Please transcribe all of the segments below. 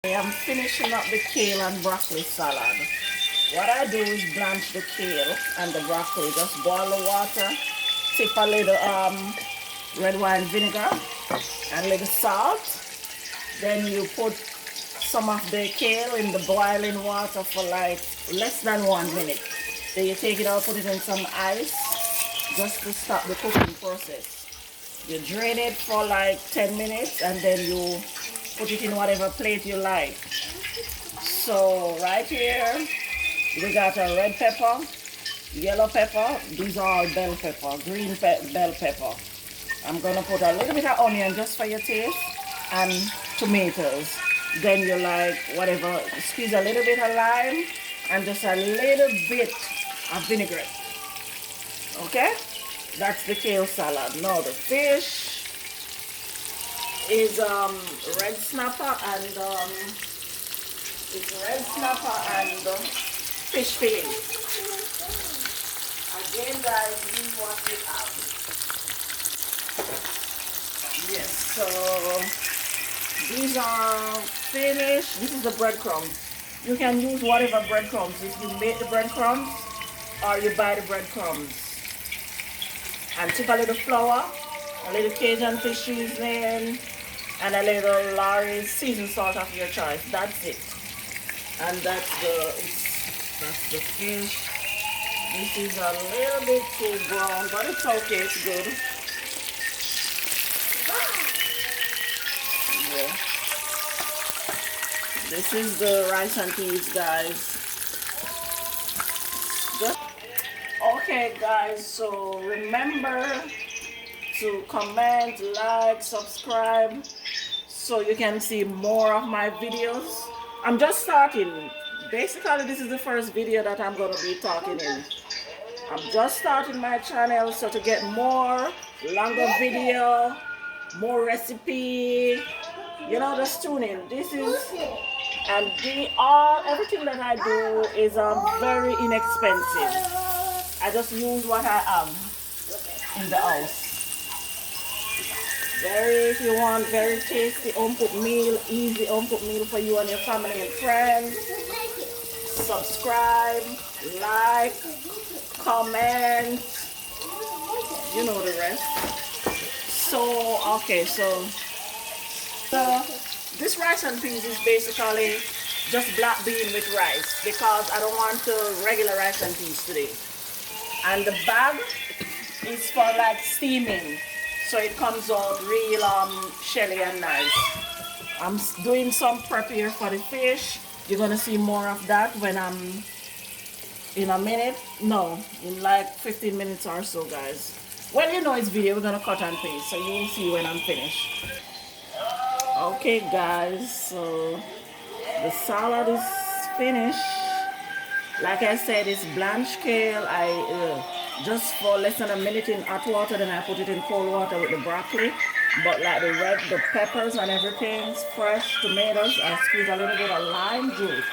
I am finishing up the kale and broccoli salad. What I do is blanch the kale and the broccoli. Just boil the water, tip a little red wine vinegar and a little salt. Then you put some of the kale in the boiling water for like less than 1 minute. Then you take it out, put it in some ice just to stop the cooking process. You drain it for like 10 minutes and then you put it in whatever plate you like. So right here we got a red pepper, yellow pepper, these are all bell pepper, bell pepper. I'm gonna put a little bit of onion just for your taste and tomatoes. Then you like whatever, squeeze a little bit of lime and just a little bit of vinaigrette. Okay? That's the kale salad. Now the fish is red snapper and fish fillet. Again, guys, this is what we have. Yes, so these are finished. This is the breadcrumbs. You can use whatever breadcrumbs. If you make the breadcrumbs or you buy the breadcrumbs. And take a little flour, a little Cajun fish seasoning, and a little Lawry's seasoned salt of your choice. That's it. And that's the fish. This is a little bit too brown, but it's okay, it's good. Yeah. This is the rice and peas, guys. Okay, guys, so remember to comment, like, subscribe so you can see more of my videos. I'm just starting. Basically, this is the first video that I'm going to be talking in. I'm just starting my channel, so to get more longer video, more recipe, you know, just tune in. This is, and everything that I do is very inexpensive. I just use what I have in the house. If you want very tasty home cooked meal, easy home cooked meal for you and your family and friends. Subscribe, like, comment, you know the rest. So, okay, so this rice and peas is basically just black bean with rice because I don't want the regular rice and peas today. And the bag is for like steaming, so it comes out real shelly and nice. I'm doing some prep here for the fish. You're gonna see more of that when I'm in a minute. No, in like 15 minutes or so, guys. Well, you know it's video, we're gonna cut and paste, so you will see when I'm finished. Okay, guys, so the salad is finished. Like I said, it's blanched kale. I just for less than a minute in hot water, then I put it in cold water with the broccoli. But like the peppers and everything's fresh, tomatoes, I squeeze a little bit of lime juice.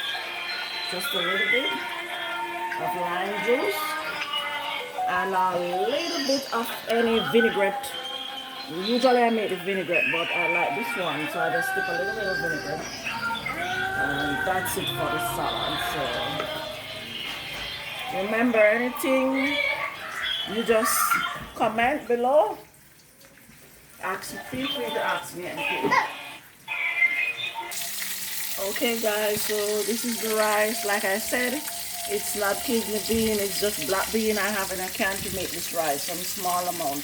Just a little bit of lime juice. And a little bit of any vinaigrette. Usually I make the vinaigrette, but I like this one, so I just stick a little bit of vinaigrette. And that's it for the salad. So remember, anything, you just comment below. Feel free to ask me anything. Okay, guys, so this is the rice. Like I said, it's not kidney bean, it's just black bean I have in a can to make this rice, some small amount.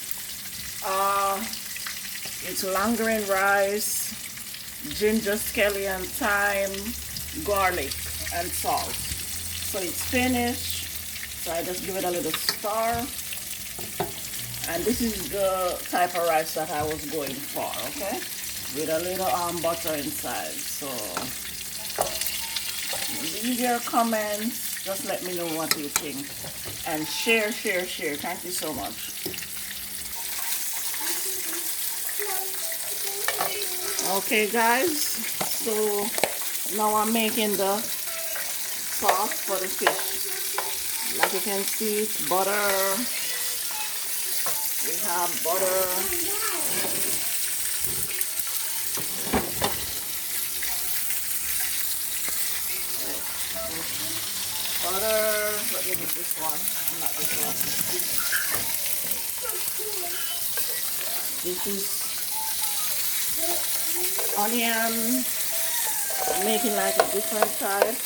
It's longrain rice, ginger, scallion, thyme, garlic, and salt. So it's finished. So I just give it a little stir. And this is the type of rice that I was going for, okay? With a little butter inside. So leave your comments. Just let me know what you think. And share. Thank you so much. Okay, guys. So now I'm making the sauce for the fish. Like you can see, it's butter. We have butter. Butter. Let me get this one. Not this one. This is onion. I'm making like a different type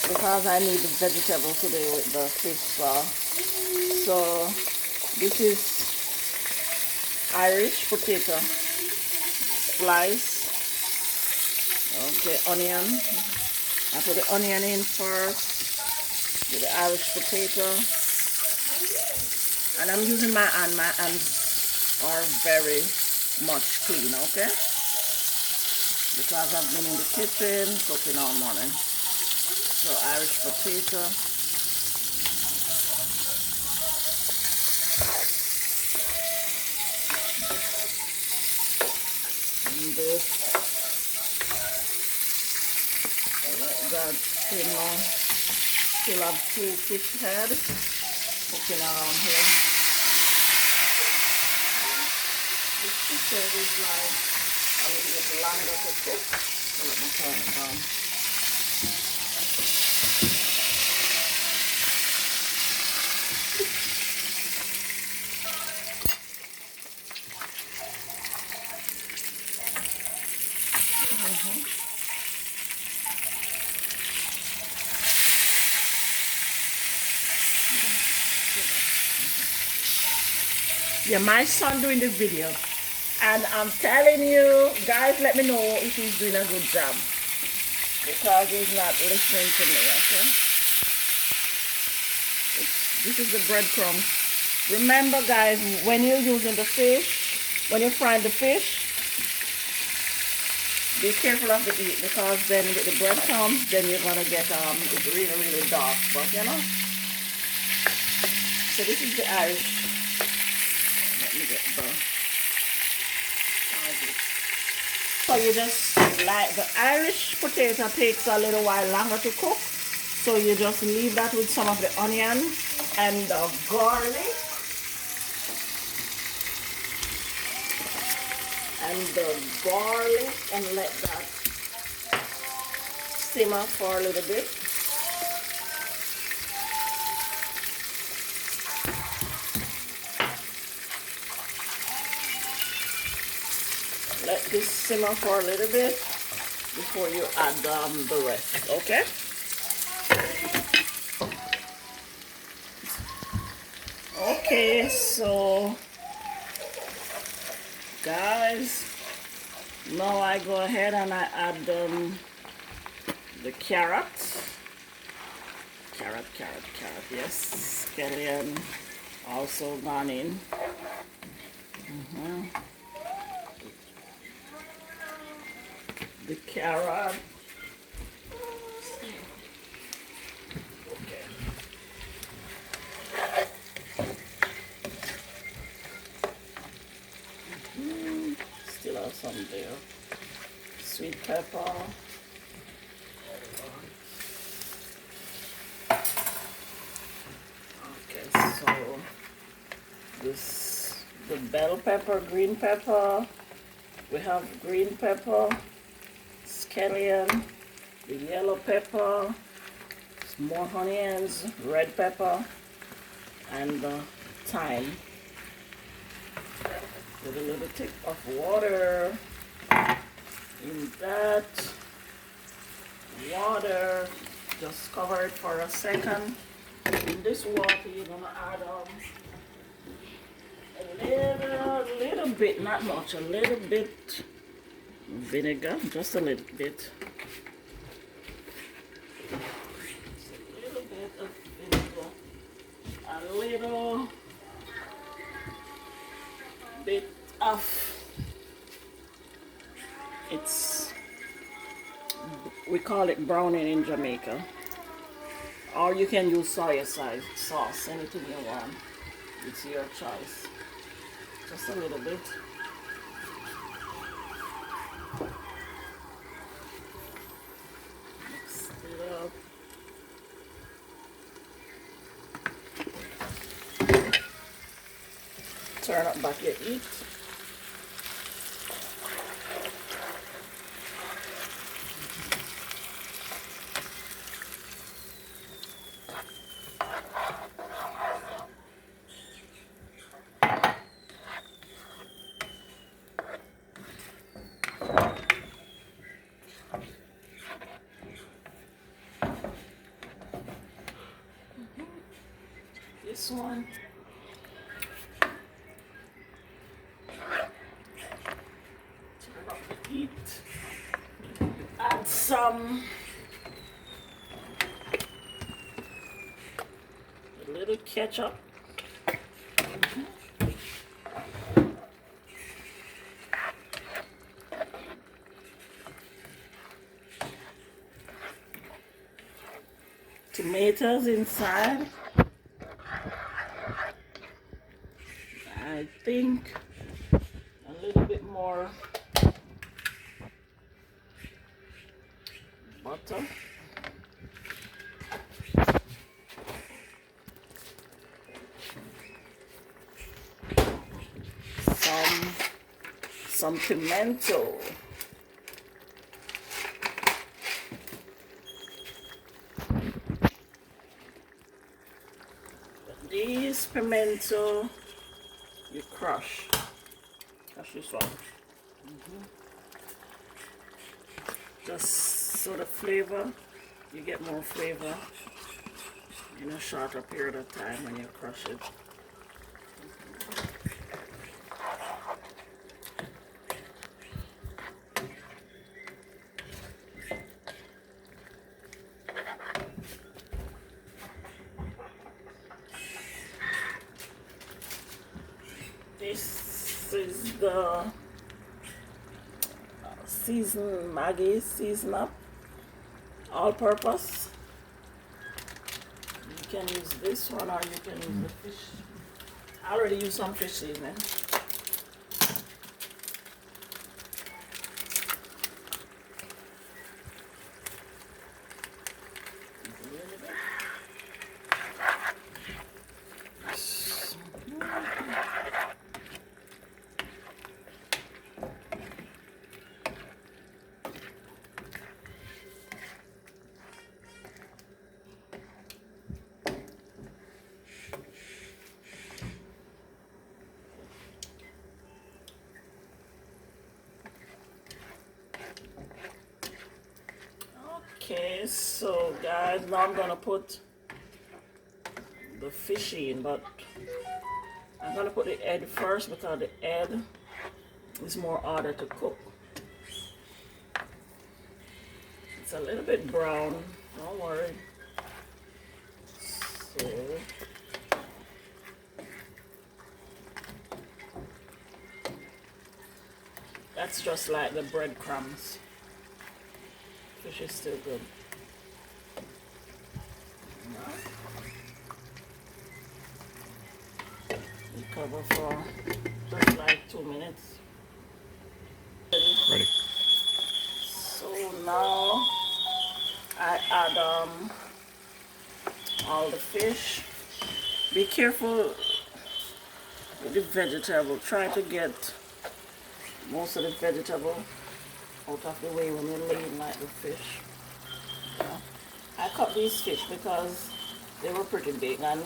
because I need the vegetable today with the fish sauce. So this is Irish potato slice. Okay, onion. I put the onion in first with the Irish potato. And I'm using my hand. My hands are very much clean, okay? Because I've been in the kitchen cooking all morning. So Irish potato. And this. Let that simmer. Still have 2 fish heads cooking around here. This fish head is like a little bit longer to cook. So let me turn it down. Yeah, my son doing the video, and I'm telling you guys, let me know if he's doing a good job because he's not listening to me. Okay, this is the breadcrumbs. Remember guys, when you're using the fish, when you fry the fish, be careful of the heat because then with the breadcrumbs, then you're gonna get it really dark. But you know, so this is the Irish. Let me get the. So you just like the Irish potato takes a little while longer to cook. So you just leave that with some of the onion and the garlic. And let that simmer for a little bit. Let this simmer for a little bit before you add the rest, okay? Okay, so guys, now I go ahead and I add the carrot, yes, scallion also gone in. The carrot. Okay. Still have some there. Sweet pepper. Okay, so the bell pepper, green pepper. We have green pepper, scallion, the yellow pepper, some more onions, red pepper, and thyme. With a little tip of water. In that water, just cover it for a second. In this water, you're gonna add a little bit, not much, a little bit vinegar, just a little bit. Just a little bit of vinegar, a little bit of we call it browning in Jamaica, or you can use soy sauce, anything you want. It's your choice. Just a little bit. Mix it up. Turn up back your heat. this one. Turn up the heat. Add some, a little ketchup. Tomatoes inside. I think a little bit more butter. Some pimento. These pimento you crush this one. Just so the flavor, you get more flavor in a shorter period of time when you crush it. This is the Maggi season up, all purpose. You can use this one or you can use the fish. I already used some fish seasoning. Okay, so guys, now I'm gonna put the fish in, but I'm gonna put the egg first because the egg is more harder to cook. It's a little bit brown, don't worry. So that's just like the breadcrumbs. Fish is still good. We cover for just like 2 minutes. Ready. So now I add all the fish. Be careful with the vegetable. Try to get most of the vegetable out of the way when you're laying like the fish. Yeah. I cut these fish because they were pretty big and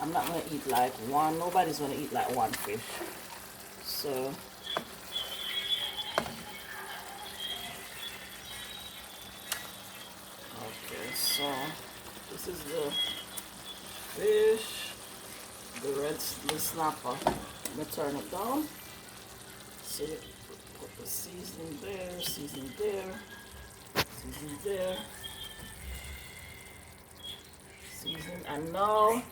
I'm not going to eat like one. Nobody's going to eat like one fish. So okay, so this is the fish, the snapper. I'm going to turn it down. So put the seasoning there, seasoning there, seasoning there, season, and now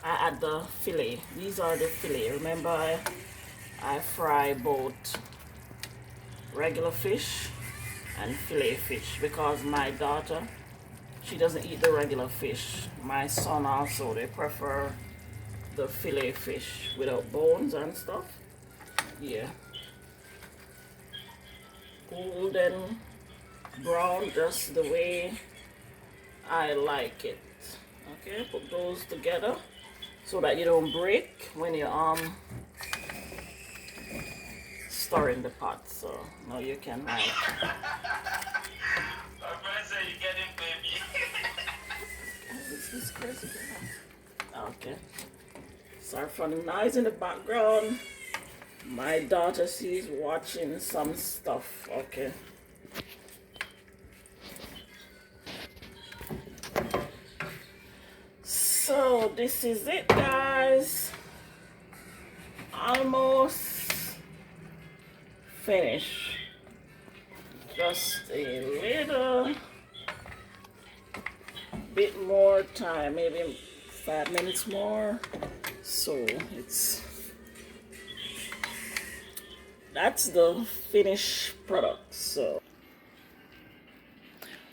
I add the fillet. These are the fillet. Remember, I fry both regular fish and fillet fish because my daughter, she doesn't eat the regular fish. My son also, they prefer the fillet fish without bones and stuff. Yeah. Golden brown, just the way I like it. Okay, put those together so that you don't break when you're stirring the pot. So now you can like. This is crazy. Okay. Sorry for the noise in the background. My daughter, she's watching some stuff. Okay. So this is it, guys. is almost finished. Just a little bit more time, maybe 5 minutes more. So that's the finished product. So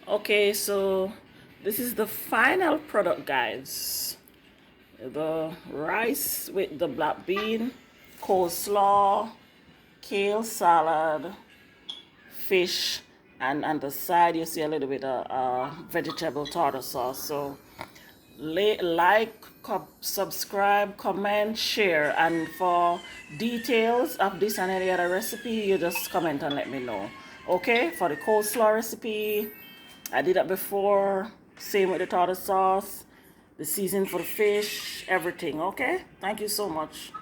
okay, so this is the final product, guys. The rice with the black bean, coleslaw, kale salad, fish, and on the side you see a little bit of vegetable tartar sauce. So like, subscribe, comment, share, and for details of this and any other recipe, you just comment and let me know. Okay, for the coleslaw recipe, I did that before. Same with the tartar sauce, the seasoning for the fish, everything. Okay, thank you so much.